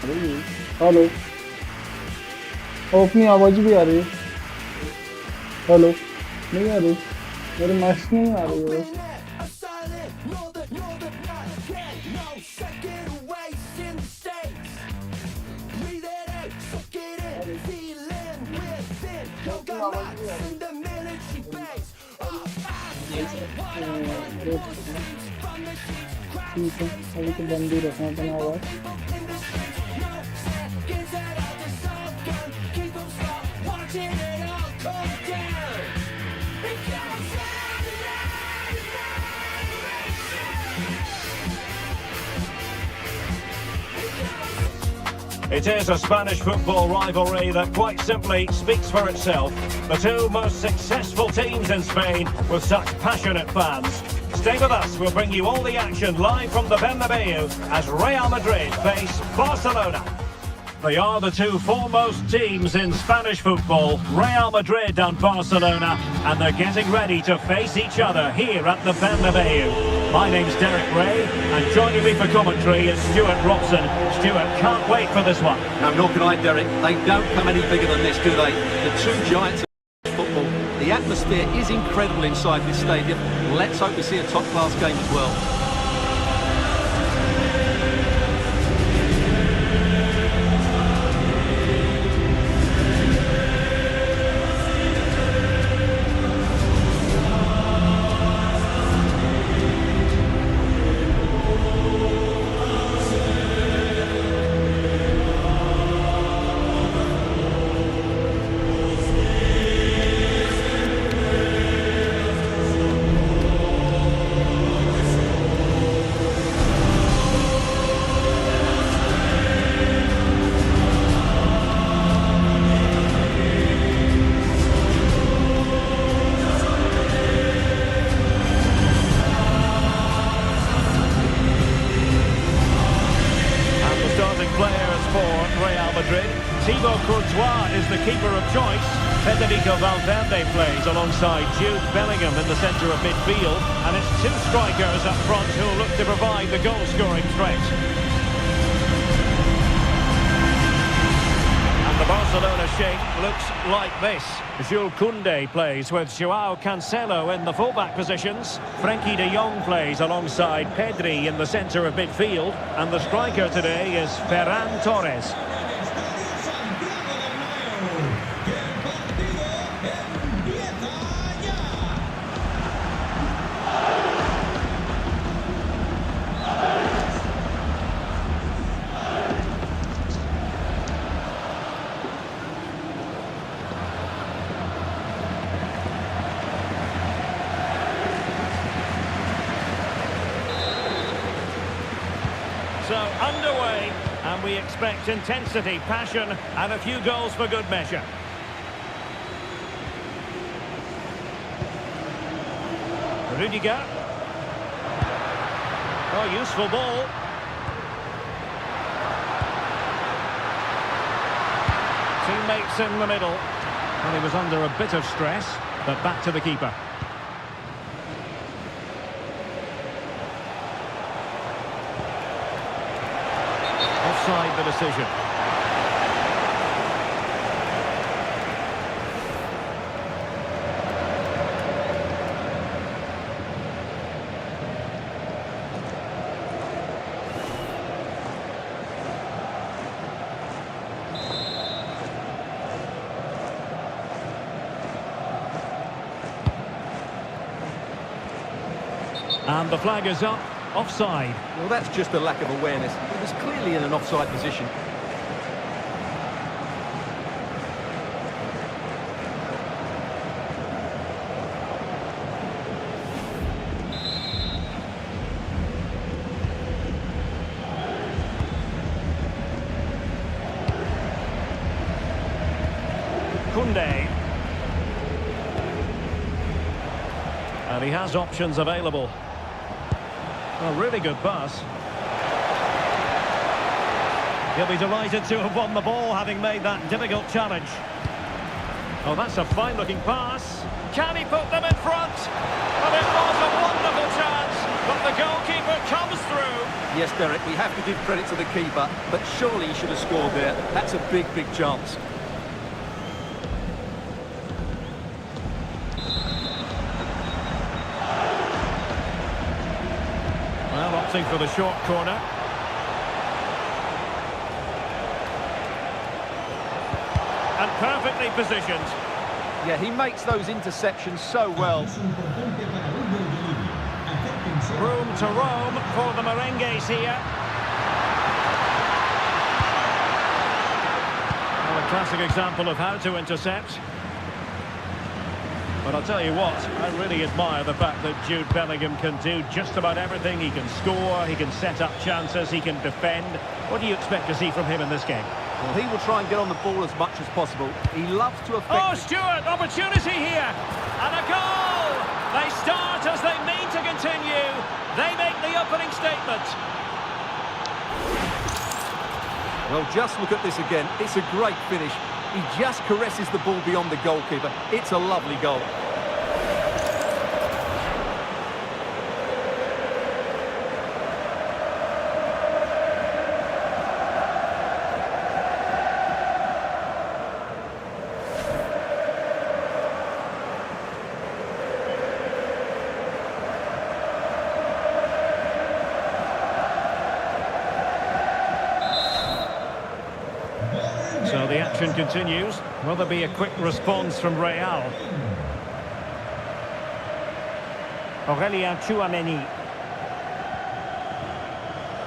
Hello अपनी आवाज भी आ रही है हेलो नहीं आ रही मेरे मैच नहीं आ रही है ठीक है अभी तो बंद ही रखना अपना आवाज It is a Spanish football rivalry that quite simply speaks for itself. The two most successful teams in Spain with such passionate fans. Stay with us, we'll bring you all the action live from the Bernabeu as Real Madrid face Barcelona. They are the two foremost teams in Spanish football, Real Madrid and Barcelona, and they're getting ready to face each other here at the Bernabeu. My name's Derek Ray, and joining me for commentary is Stuart Robson. Stuart, can't wait for this one. No, nor can I, Derek. They don't come any bigger than this, do they? The two giants of football. The atmosphere is incredible inside this stadium. Let's hope we see a top-class game as well. Is the keeper of choice. Federico Valverde plays alongside Jude Bellingham in the centre of midfield, and it's two strikers up front who look to provide the goal-scoring threat. And the Barcelona shape looks like this. Jules Koundé plays with Joao Cancelo in the fullback positions. Frenkie de Jong plays alongside Pedri in the centre of midfield, and the striker today is Ferran Torres. So underway, and we expect intensity, passion, and a few goals for good measure. Rudiger. Oh, useful ball. Teammates in the middle. Well, he was under a bit of stress, but back to the keeper. Offside the decision. And the flag is up. Offside. Well, that's just a lack of awareness. It was clearly in an offside position. Koundé. And he has options available. A really good pass. He'll be delighted to have won the ball, having made that difficult challenge. Oh, that's a fine-looking pass. Can he put them in front? And it was a wonderful chance, but the goalkeeper comes through. Yes, Derek, we have to give credit to the keeper, but surely he should have scored there. That's a big, big chance. Well, opting for the short corner. And perfectly positioned. Yeah, he makes those interceptions so well. Room to roam for the merengues here. Well, a classic example of how to intercept. But I'll tell you what, I really admire the fact that Jude Bellingham can do just about everything. He can score, he can set up chances, he can defend. What do you expect to see from him in this game? Well, he will try and get on the ball as much as possible. He loves to affect... Oh, Stewart, opportunity here! And a goal! They start as they mean to continue. They make the opening statement. Well, just look at this again. It's a great finish. He just caresses the ball beyond the goalkeeper. It's a lovely goal. So the action continues. Will there be a quick response from Real? Aurelien Tchouameni.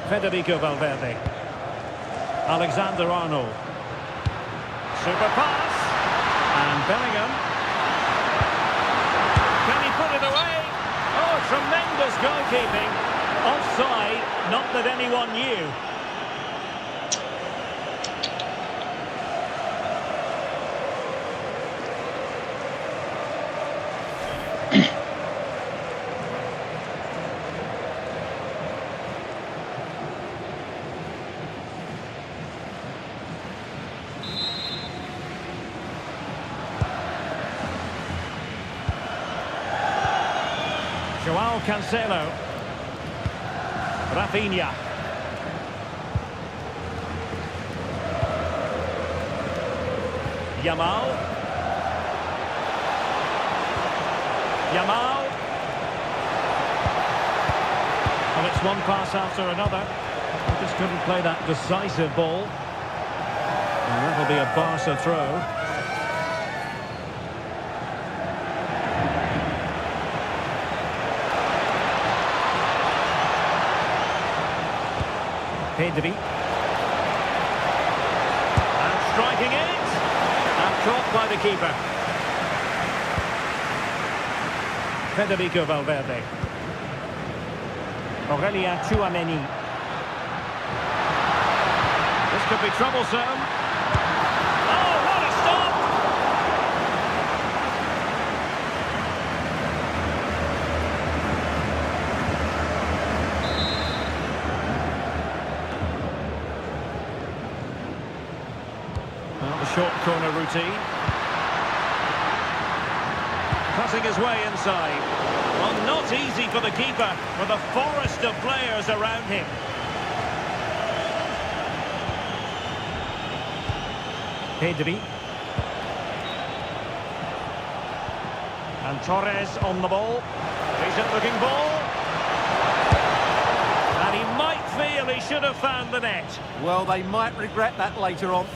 Federico Valverde. Alexander-Arnold. Super pass. And Bellingham. Can he put it away? Oh, tremendous goalkeeping. Offside, not that anyone knew. Joao Cancelo. Rafinha. Yamal. Well, it's one pass after another. He just couldn't play that decisive ball. And that'll be a Barca throw. Pedri. And striking it. And caught by the keeper. Federico Valverde. Aurelien Tchouameni. This could be troublesome. Oh, what a stop! Well, the short corner routine. Cutting his way inside. Well, not easy for the keeper with a forest of players around him. Pedri. And Torres on the ball. Decent looking ball. And he might feel he should have found the net. Well, they might regret that later on.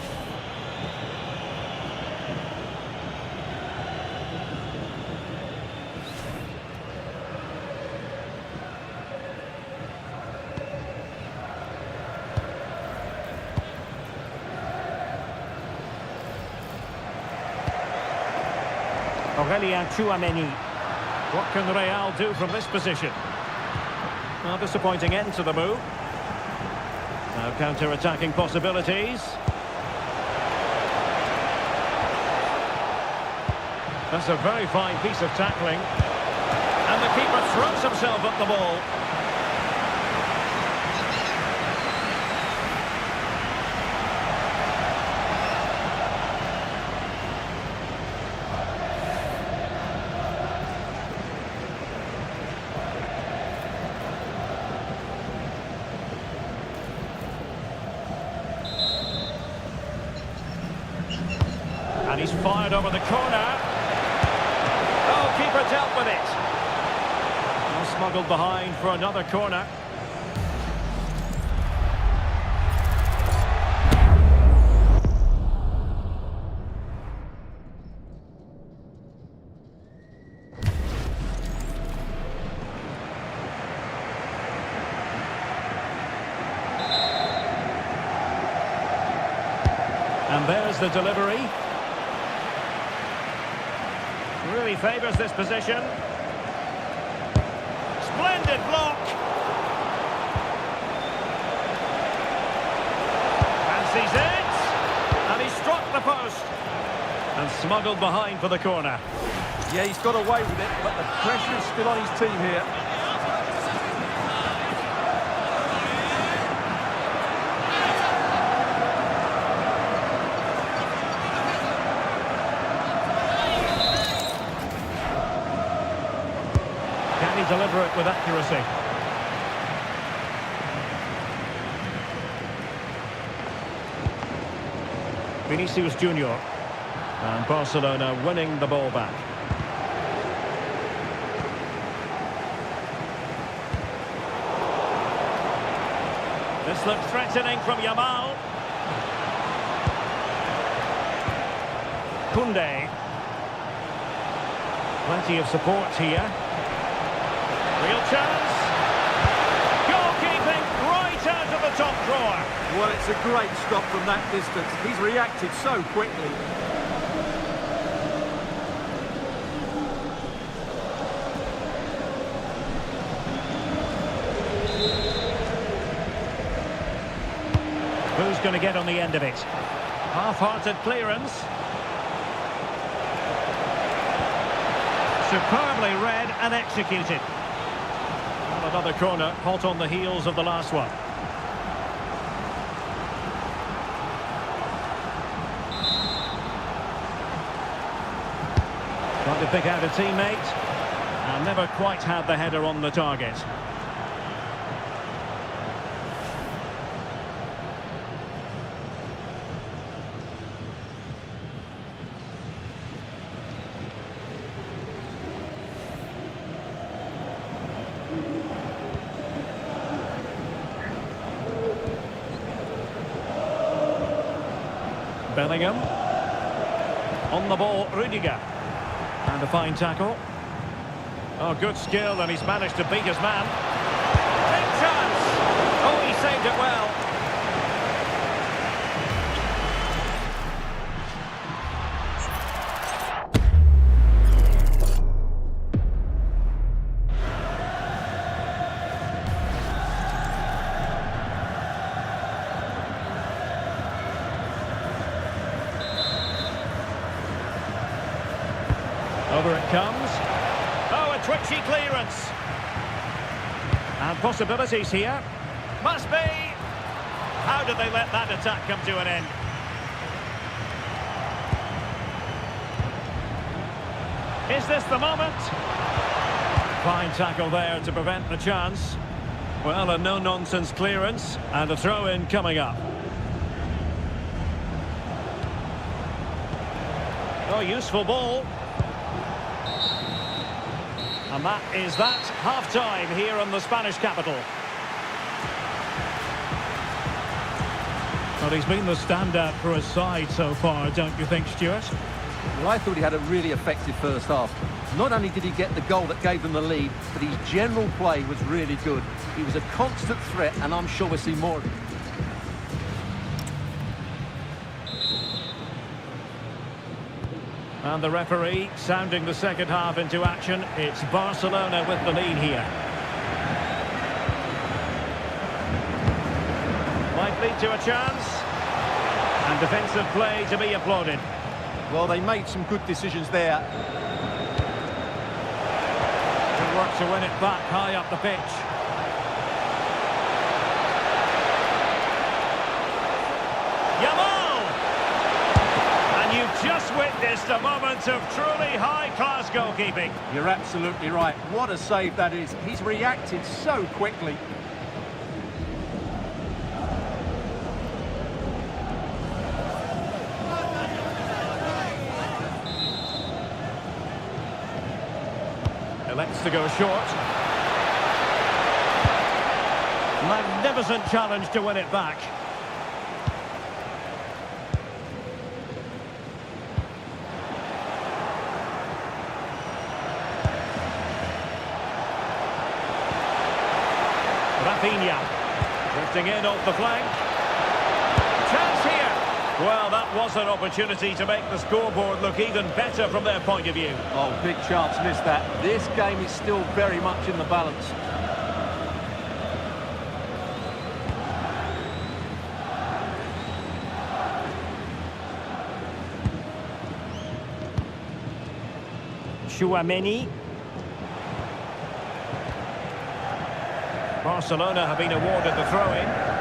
Aurelien Tchouameni. What can Real do from this position? Well, disappointing end to the move. Now counter-attacking possibilities. That's a very fine piece of tackling. And the keeper throws himself at the ball. fired over the corner. Oh, keeper dealt with it. Well, smuggled behind for another corner. And there's the delivery. Really favours this position. Splendid block. Fancies it. And he struck the post. And smuggled behind for the corner. Yeah, he's got away with it, but the pressure is still on his team here. Can he deliver it with accuracy? Vinicius Junior. And Barcelona winning the ball back. This looks threatening from Yamal. Koundé. Plenty of support here. Real chance. Goalkeeping right out of the top drawer. Well, it's a great stop from that distance. He's reacted so quickly. Who's going to get on the end of it? Half-hearted clearance. Superbly read and executed. Well, another corner, hot on the heels of the last one. Trying to pick out a teammate. And never quite had the header on the target. Bellingham. On the ball, Rudiger. And a fine tackle. Oh, good skill, and he's managed to beat his man. Big chance! Oh, he saved it well. Over it comes. Oh, a twitchy clearance. And possibilities here. Must be. How did they let that attack come to an end? Is this the moment? Fine tackle there to prevent the chance. Well, a no-nonsense clearance and a throw-in coming up. Oh, useful ball. And that is that, half-time here in the Spanish capital. Well, he's been the standout for his side so far, don't you think, Stuart? Well, I thought he had a really effective first half. Not only did he get the goal that gave them the lead, but his general play was really good. He was a constant threat, and I'm sure we'll see more of it. And the referee sounding the second half into action. It's Barcelona with the lead here. Might lead to a chance. And defensive play to be applauded. Well, they made some good decisions there. Good work to win it back high up the pitch. Yamal! You've just witnessed a moment of truly high-class goalkeeping. You're absolutely right. What a save that is. He's reacted so quickly. to go short. Magnificent challenge to win it back. Rafinha, drifting in off the flank. Chance here. Well, that was an opportunity to make the scoreboard look even better from their point of view. Oh, big chance missed that. This game is still very much in the balance. Tchouaméni. Barcelona have been awarded the throw-in.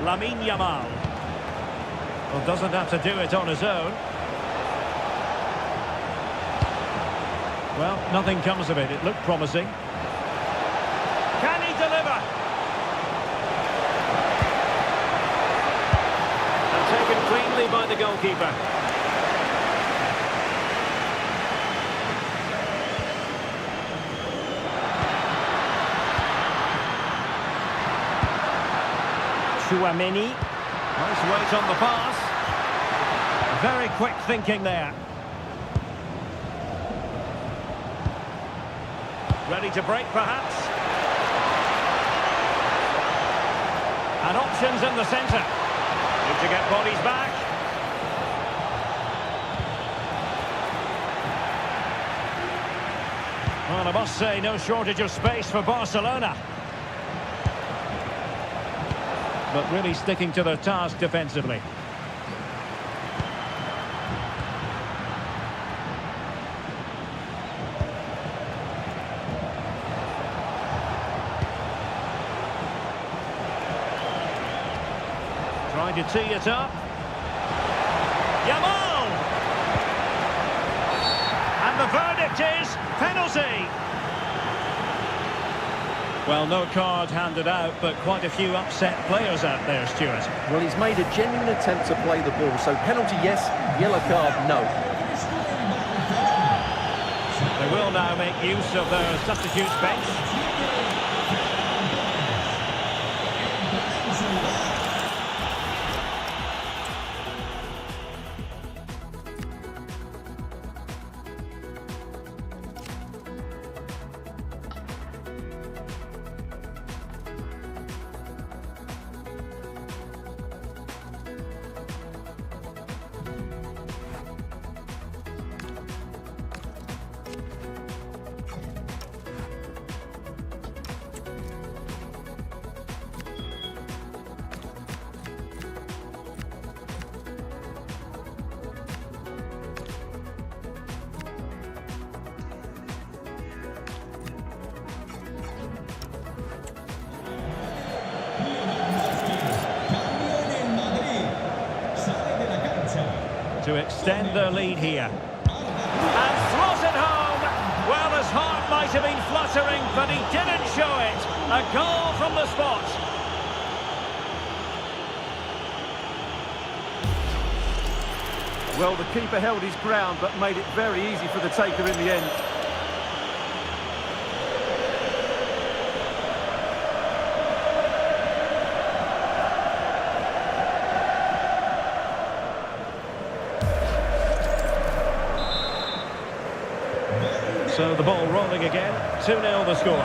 Lamine Yamal. Well, doesn't have to do it on his own. Well, nothing comes of it. It looked promising. Can he deliver? And taken cleanly by the goalkeeper. Tchouaméni. Nice weight on the pass. Very quick thinking there. Ready to break, perhaps. And options in the centre. Need to get bodies back. Well, I must say, no shortage of space for Barcelona. But really sticking to their task defensively. Trying to tee it up. Yamal! And the verdict is penalty. Well, no card handed out, but quite a few upset players out there, Stuart. Well, he's made a genuine attempt to play the ball, so penalty yes, yellow card no. They will now make use of their substitutes bench. To extend their lead here. And throws it home. Well, his heart might have been fluttering, but he didn't show it. A goal from the spot. Well, the keeper held his ground, but made it very easy for the taker in the end. So the ball rolling again. 2-0 the score.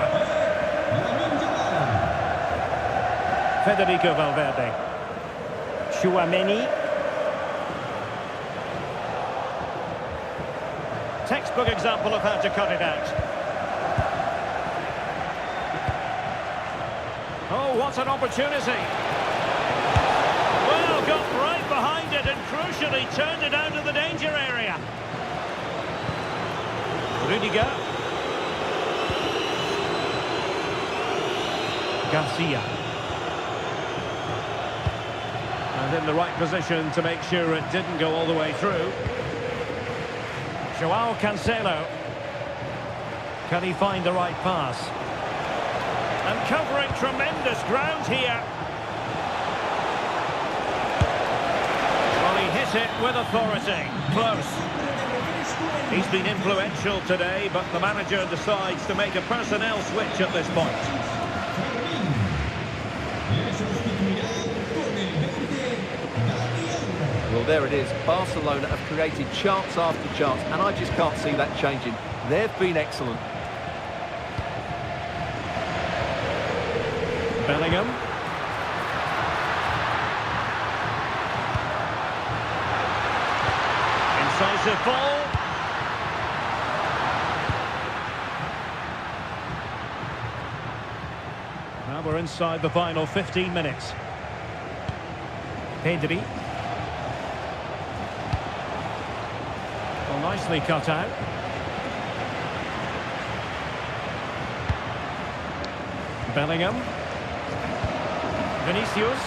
Federico Valverde. Tchouaméni. Textbook example of how to cut it out. Oh, what an opportunity. Well, got right behind it and crucially turned it out of the danger area. Rudiger. Garcia. And in the right position to make sure it didn't go all the way through. Joao Cancelo. Can he find the right pass? And covering tremendous ground here. Well, he hit it with authority. Close. He's been influential today, but the manager decides to make a personnel switch at this point. Well, there it is. Barcelona have created chance after chance, and I just can't see that changing. They've been excellent. Bellingham. Incisive ball. Now we're inside the final 15 minutes. Pedri. Well, nicely cut out. Bellingham. Vinicius.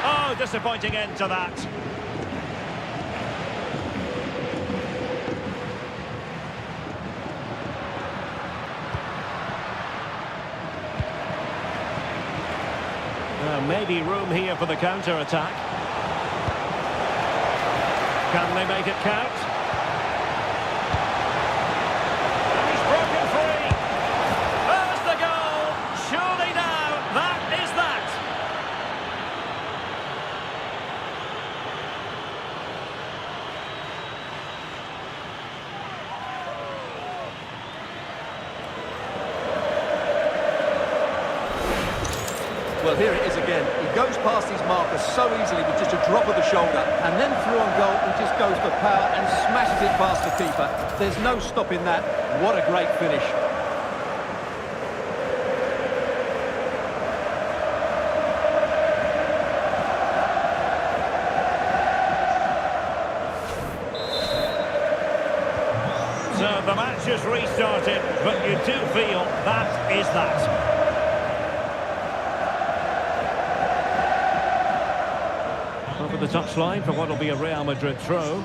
Oh, disappointing end to that. Maybe room here for the counter-attack. Can they make it count? And he's broken free. There's the goal. Surely now, that is that. Well, here it is again. He goes past his marker so easily with just a drop of the shoulder, and then through on goal, he just goes for power and smashes it past the keeper. There's no stopping that. What a great finish. So the match has restarted, but you do feel that is that. Over the touchline for what will be a Real Madrid throw.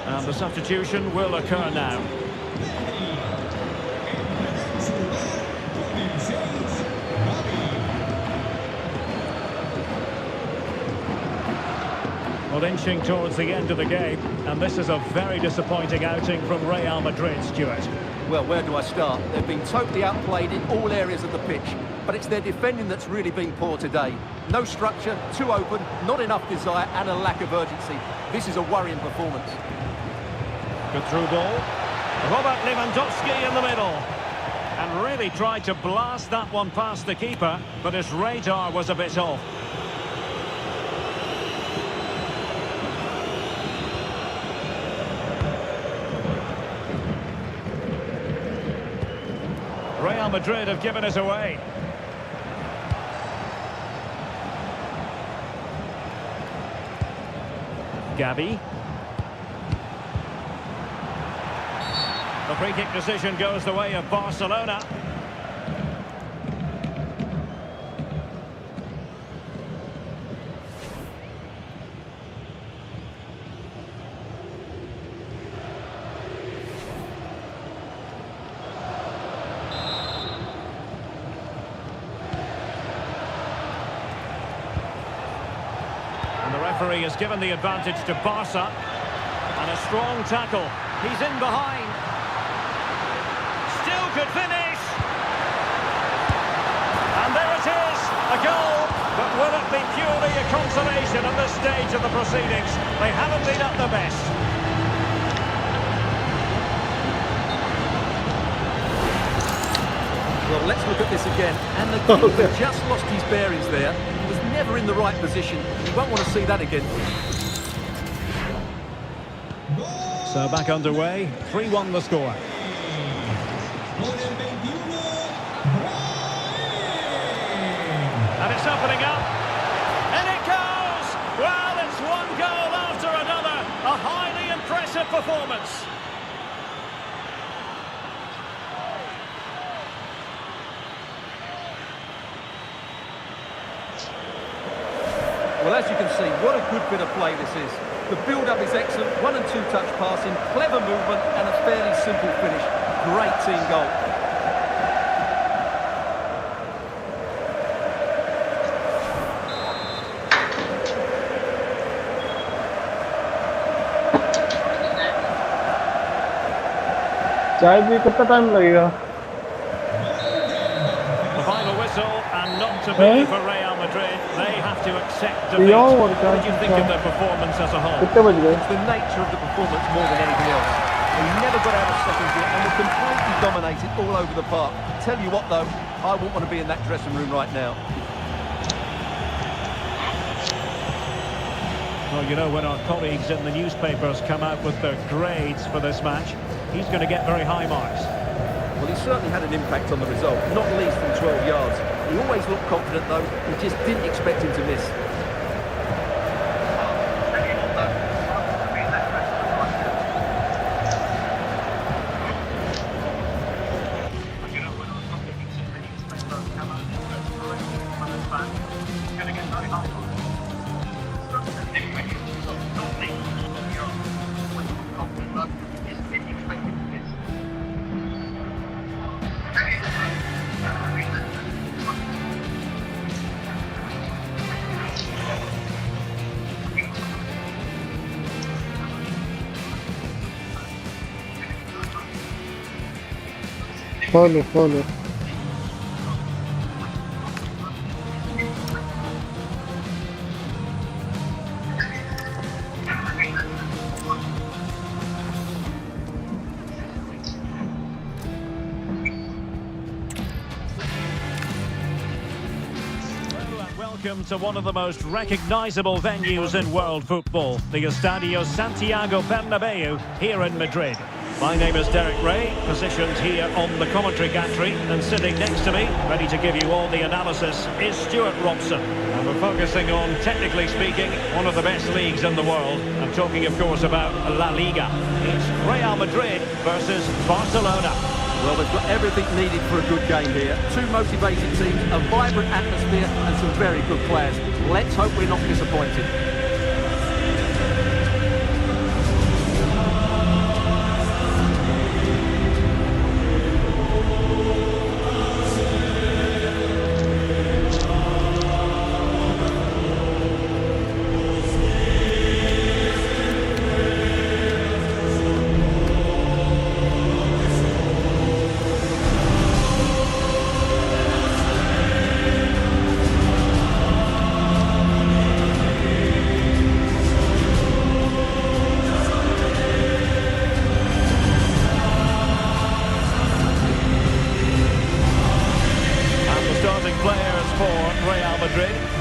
And the substitution will occur now. Well, inching towards the end of the game, and this is a very disappointing outing from Real Madrid, Stuart. Well, where do I start? They've been totally outplayed in all areas of the pitch, but it's their defending that's really been poor today. No structure, too open, not enough desire, and a lack of urgency. This is a worrying performance. Good through ball. Robert Lewandowski in the middle. And really tried to blast that one past the keeper, but his radar was a bit off. Real Madrid have given us away. Gavi. The free kick decision goes the way of Barcelona. And the referee has given the advantage to Barca. And a strong tackle. He's in behind. Still could finish. And there it is, a goal. But will it be purely a consolation at this stage of the proceedings? They haven't been at their best. Well, let's look at this again. And the keeper just lost his bearings there. He was never in the right position. You won't want to see that again. So back underway, 3-1 the score. And it's opening up. impressive performance. Well, as you can see, what a good bit of play this is. The build-up is excellent, 1- and 2-touch passing, clever movement and a fairly simple finish. Great team goal. चाय भी कितना time लगेगा? The final whistle, and not to be for Real Madrid. They have to accept defeat. और What क्या? did you think of their performance as a whole? कितने बज गए? It's the nature of the performance more than anything else. He never got out of second gear and were completely dominated all over the park. Tell you what though, I wouldn't want to be in that dressing room right now. Well, you know, when our colleagues in the newspapers come out with their grades for this match, he's going to get very high marks. Well, he certainly had an impact on the result, not least from 12 yards. He always looked confident though, we just didn't expect him to miss. Follow. Welcome to one of the most recognisable venues in world football, the Estadio Santiago Bernabeu here in Madrid. My name is Derek Ray, positioned here on the commentary gantry, and sitting next to me, ready to give you all the analysis, is Stuart Robson. And we're focusing on, technically speaking, one of the best leagues in the world. I'm talking, of course, about La Liga. It's Real Madrid versus Barcelona. Well, they've got everything needed for a good game here. Two motivated teams, a vibrant atmosphere and some very good players. Let's hope we're not disappointed.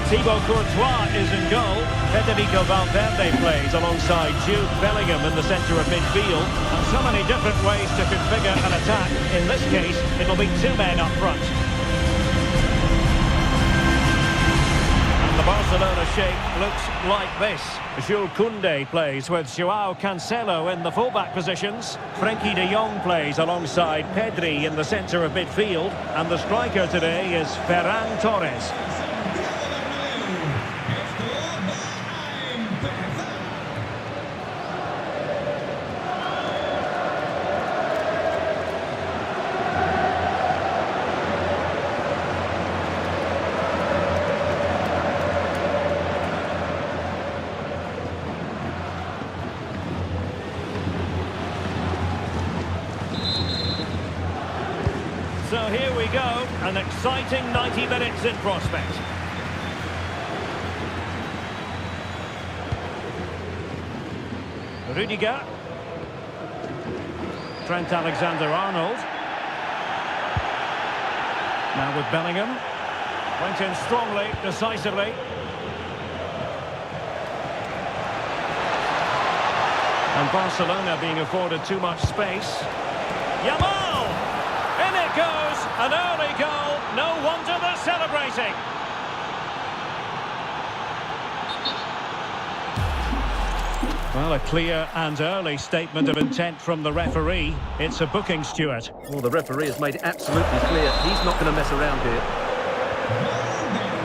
Thibaut Courtois is in goal. Federico Valverde plays alongside Jude Bellingham in the centre of midfield. And so many different ways to configure an attack. In this case, it'll be two men up front. And the Barcelona shape looks like this. Jules Koundé plays with Joao Cancelo in the fullback positions. Frenkie de Jong plays alongside Pedri in the centre of midfield. And the striker today is Ferran Torres. So here we go, an exciting 90 minutes in prospect. Rudiger. Trent Alexander-Arnold. Now with Bellingham. Went in strongly, decisively. And Barcelona being afforded too much space. Yamal! In it goes, an early goal, no wonder they're celebrating. Well, a clear and early statement of intent from the referee. It's a booking, Stuart. Well, the referee has made it absolutely clear he's not going to mess around here.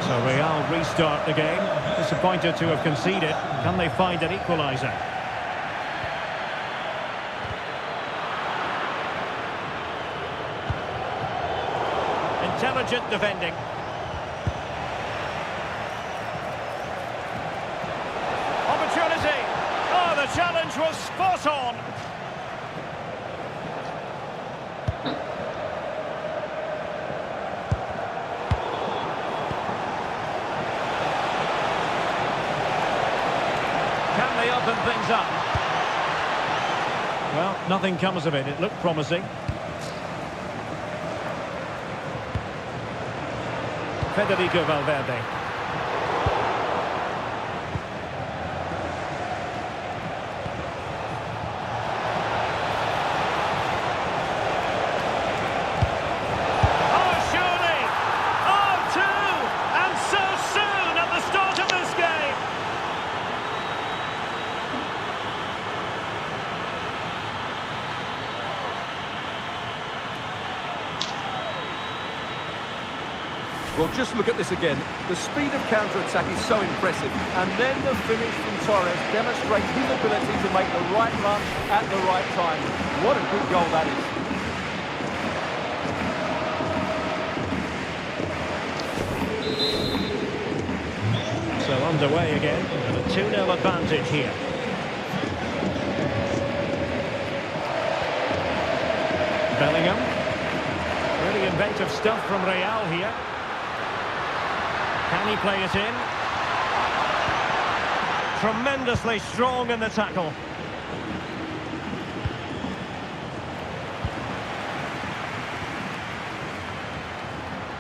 So Real restart the game. Disappointed to have conceded. Can they find an equaliser? Intelligent defending. Opportunity. Oh, the challenge was spot on. Can they open things up? Well, nothing comes of it. It looked promising. Federico Valverde. Oh, surely! Oh, two! And so soon at the start of this game! Well, just look at this again. The speed of counter-attack is so impressive. And then the finish from Torres demonstrates his ability to make the right run at the right time. What a good goal that is. So underway again, and a 2-0 advantage here. Bellingham. Really inventive stuff from Real here. Can he play it in? Tremendously strong in the tackle.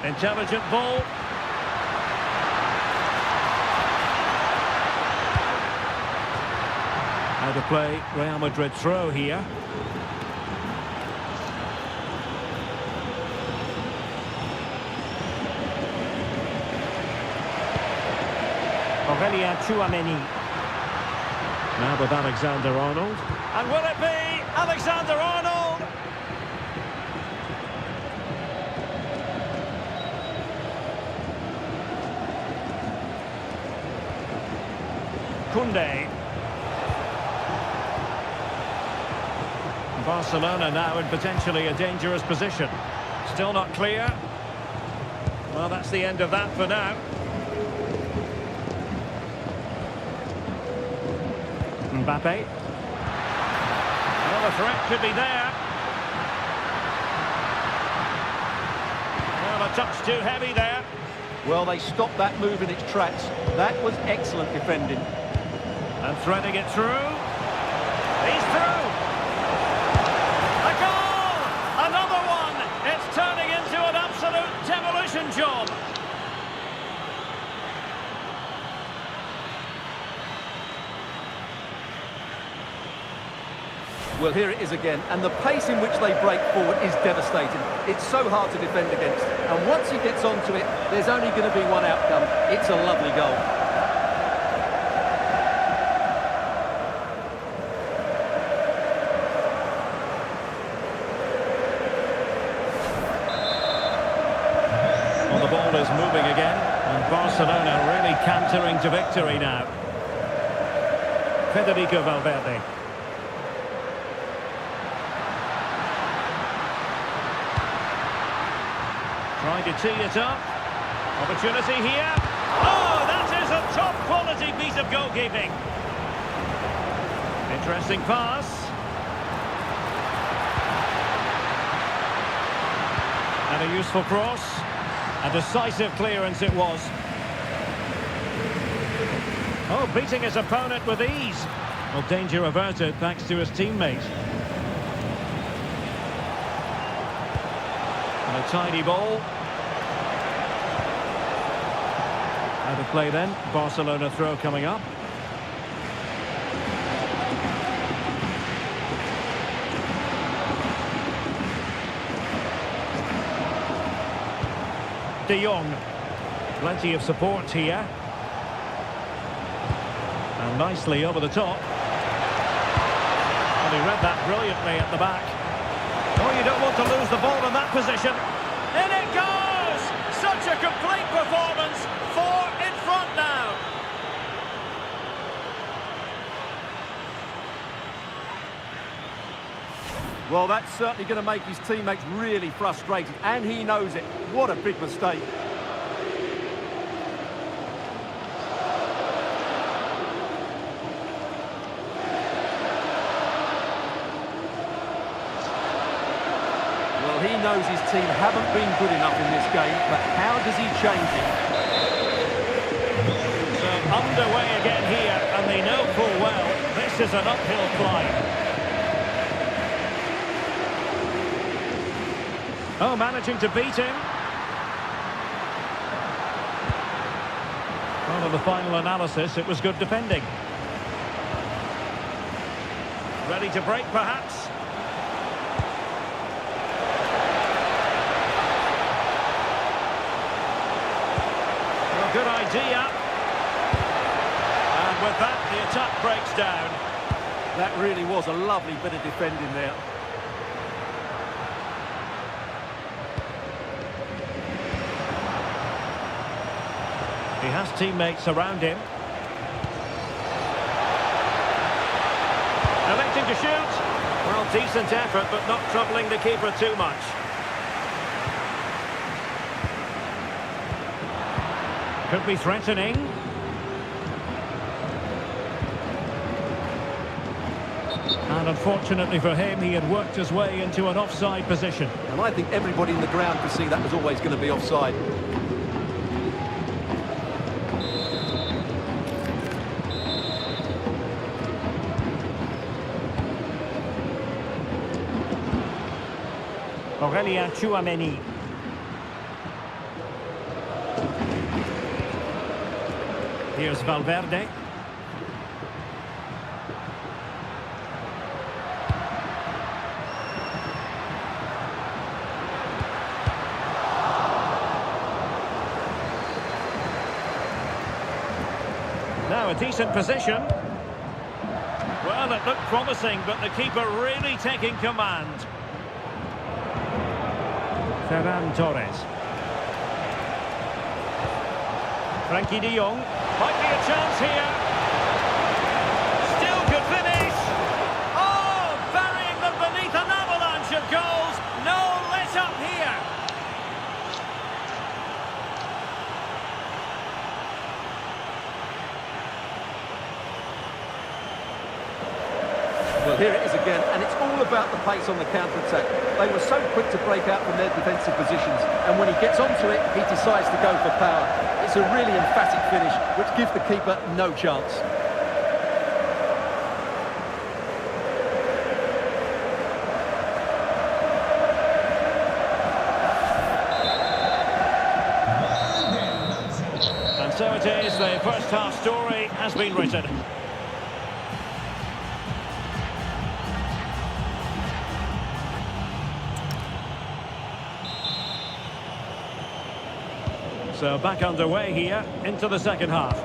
Intelligent ball. How to play Real Madrid throw here. Aurelien Tchouameni. Now with Alexander-Arnold. And will it be Alexander-Arnold? Koundé. Barcelona now in potentially a dangerous position. Still not clear. Well, that's the end of that for now. Mbappe. Well, the threat could be there. Well, a touch too heavy there. Well, they stopped that move in its tracks. That was excellent defending. And threading it through. He's through. A goal! Another one! It's turning into an absolute demolition job. Well, here it is again, and the pace in which they break forward is devastating. It's so hard to defend against, and once he gets onto it, there's only going to be one outcome. It's a lovely goal. Well, the ball is moving again, and Barcelona really cantering to victory now. Federico Valverde. Trying to tee it up. Opportunity here. Oh, that is a top-quality piece of goalkeeping. Interesting pass. And a useful cross. A decisive clearance it was. Oh, beating his opponent with ease. Well, danger averted thanks to his teammate. And a tidy ball. Out of play then. Barcelona throw coming up. De Jong. Plenty of support here. And nicely over the top. Well, he read that brilliantly at the back. Oh, you don't want to lose the ball in that position. In it goes! Such a complete performance. 4 in front now. Well, that's certainly going to make his teammates really frustrated, and he knows it. What a big mistake. Well, he knows his team haven't been good enough in this game, but how does he change it? So underway again here, and they know full well this is an uphill climb. Oh, managing to beat him. Well, in the final analysis, it was good defending. Ready to break, perhaps? Well, good idea. And with that, the attack breaks down. That really was a lovely bit of defending there. He has teammates around him. Electing to shoot. Well, decent effort, but not troubling the keeper too much. Could be threatening. And unfortunately for him, he had worked his way into an offside position. And I think everybody in the ground could see that was always going to be offside. Aurélien Tchouaméni. Here's Valverde. Now a decent position. Well, it looked promising, but the keeper really taking command. Ferran Torres. Frankie de Jong. Might be a chance here. Still could finish. Oh, burying them beneath an avalanche of goals. No let up here. Well, here it is again, and it's all about the pace on the counter-attack. They were so quick to break out from their defensive positions, and when he gets onto it, he decides to go for power. It's a really emphatic finish, which gives the keeper no chance. And so it is, the first half story has been written. So back underway here into the second half.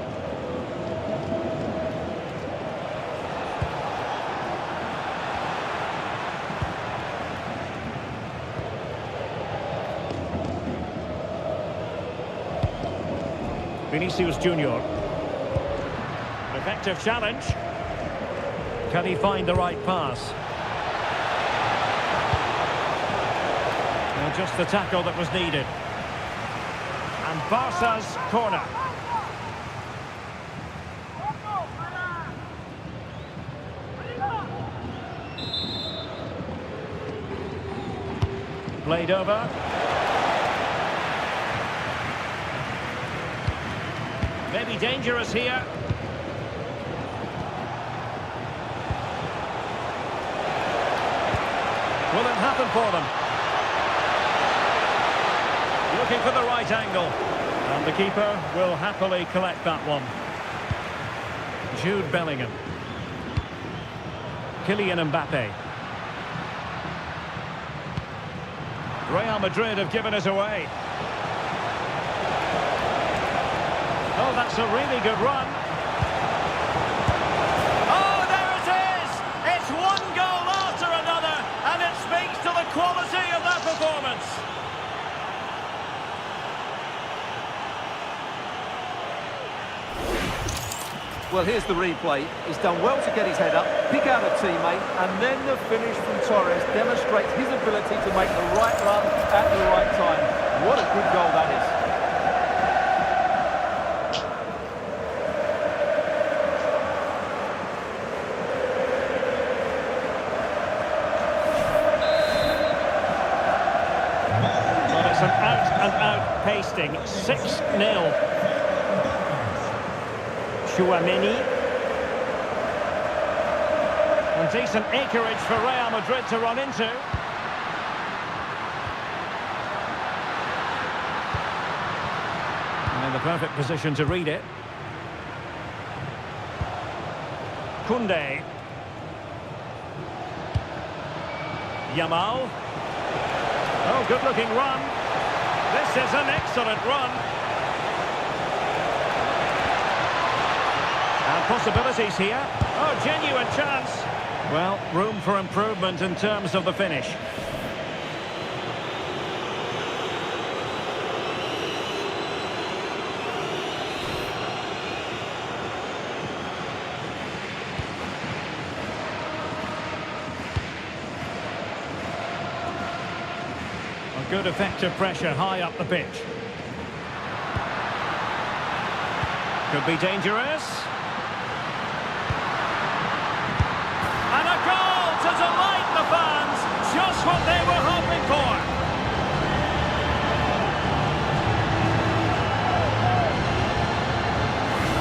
Vinicius Junior. Effective challenge. Can he find the right pass? Well, just the tackle that was needed. And Barca's corner. Played over. Maybe dangerous here. Will it happen for them? Looking for the right angle. And the keeper will happily collect that one. Jude Bellingham. Kylian Mbappe. Real Madrid have given us away. Oh, that's a really good run. Oh, there it is! It's one goal Well, here's the replay. He's done well to get his head up, pick out a teammate, and then the finish from Torres demonstrates his ability to make the right run at the right time. What a good goal that is. Well, it's an out-and-out pasting. 6-0. Chouameni. And decent acreage for Real Madrid to run into. And in the perfect position to read it. Koundé. Yamal. Oh, good-looking run. This is an excellent run. And possibilities here. Oh, genuine chance. Well, room for improvement in terms of the finish. A good effective pressure high up the pitch. Could be dangerous. And a goal to delight the fans. Just what they were hoping for.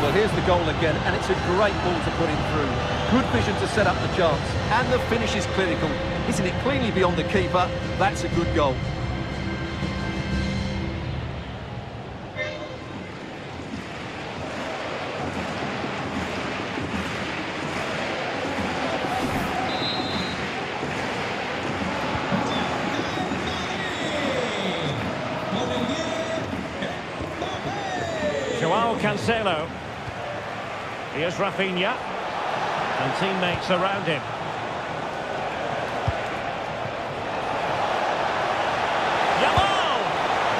Well, here's the goal again, and it's a great ball to put him through. Good vision to set up the chance, and the finish is clinical. Hitting it cleanly beyond the keeper, that's a good goal. Joao Cancelo. Here's Rafinha. And teammates around him. Yamal!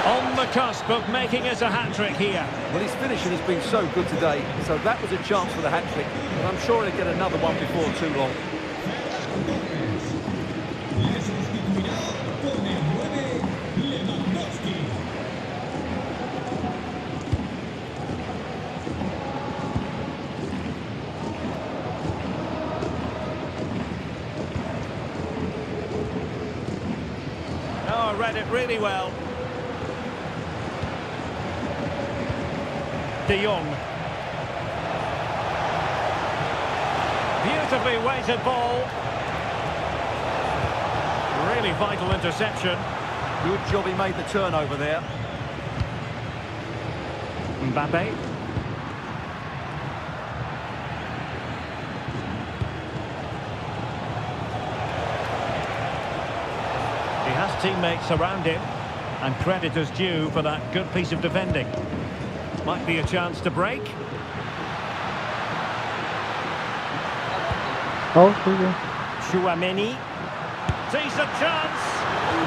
On the cusp of making it a hat-trick here. Well, his finishing has been so good today, so that was a chance for the hat-trick. And I'm sure he'll get another one before too long. Read it really well. De Jong. Beautifully weighted ball. Really vital interception. Good job he made the turnover there. Mbappe. He has teammates around him, and credit is due for that good piece of defending. Might be a chance to break. Oh, okay. Chouameni. Decent chance.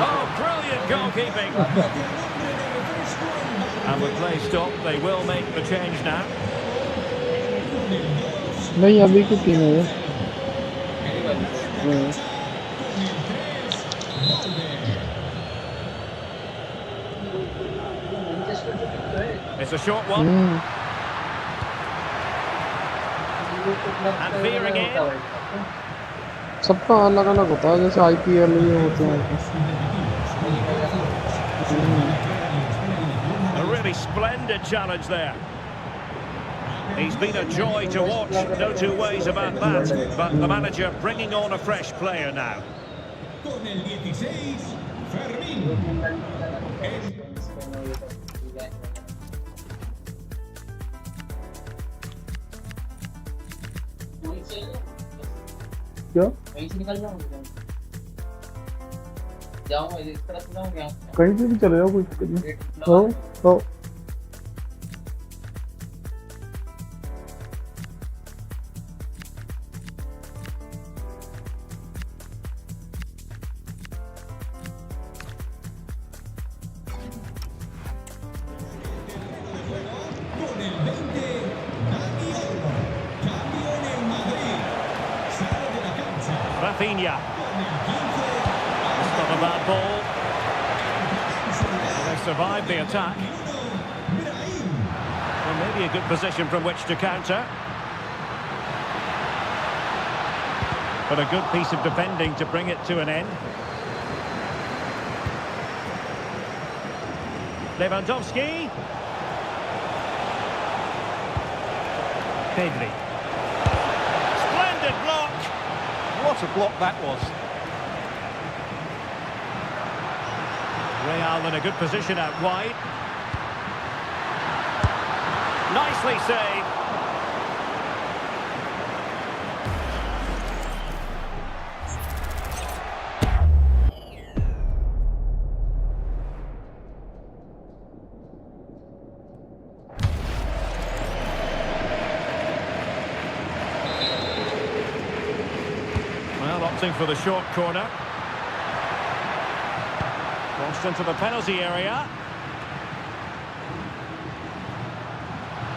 Oh, brilliant goalkeeping. And with play stopped, they will make the change now. नहीं अभी की team है ये। It's a short one. And veering in. सबका अलग अलग होता है जैसे IPL ये होते हैं। A really splendid challenge there. He's been a joy to watch, no two ways about that. But the manager bringing on a fresh player now. Con el 16, Fermín. क्या? वहीं से निकल जाऊंगा इस तरह से जाऊंगा कहीं से भी चले जाओ कोई दिक्कत नहीं। हो Con el 20, Dani Olmo. Rafinha. It's not a bad ball. They survived the attack. Well, maybe a good position from which to counter. But a good piece of defending to bring it to an end. Lewandowski. Pedri. Splendid block. What a block that was. Real in a good position out wide. Nicely saved. Well, opting for the short corner. Crossed into the penalty area.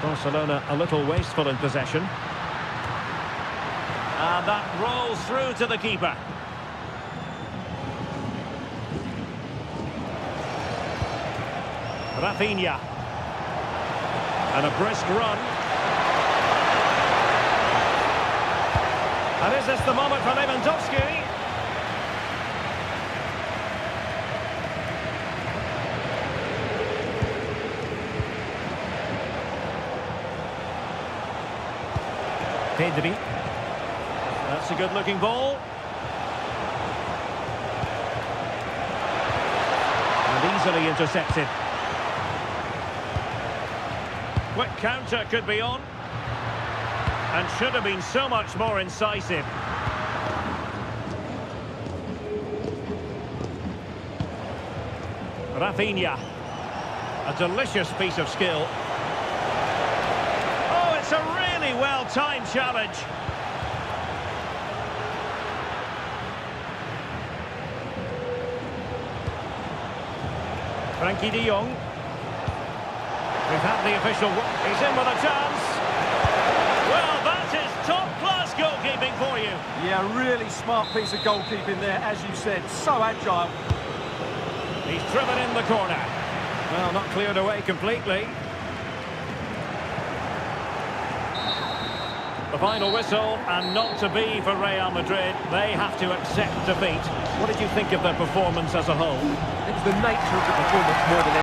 Barcelona a little wasteful in possession. And that rolls through to the keeper. Rafinha. And a brisk run. And is this the moment for Lewandowski? Pedri. That's a good-looking ball. And easily intercepted. Quick counter could be on. And should have been so much more incisive. Rafinha. A delicious piece of skill. Oh, it's a really well-timed challenge. Frankie de Jong. We've had the official... He's in with a chance. Well, that is top-class goalkeeping for you. Yeah, really smart piece of goalkeeping there, as you said. So agile. He's driven in the corner. Well, not cleared away completely. The final whistle, and not to be for Real Madrid. They have to accept defeat. What did you think of their performance as a whole? It was the nature of the performance more than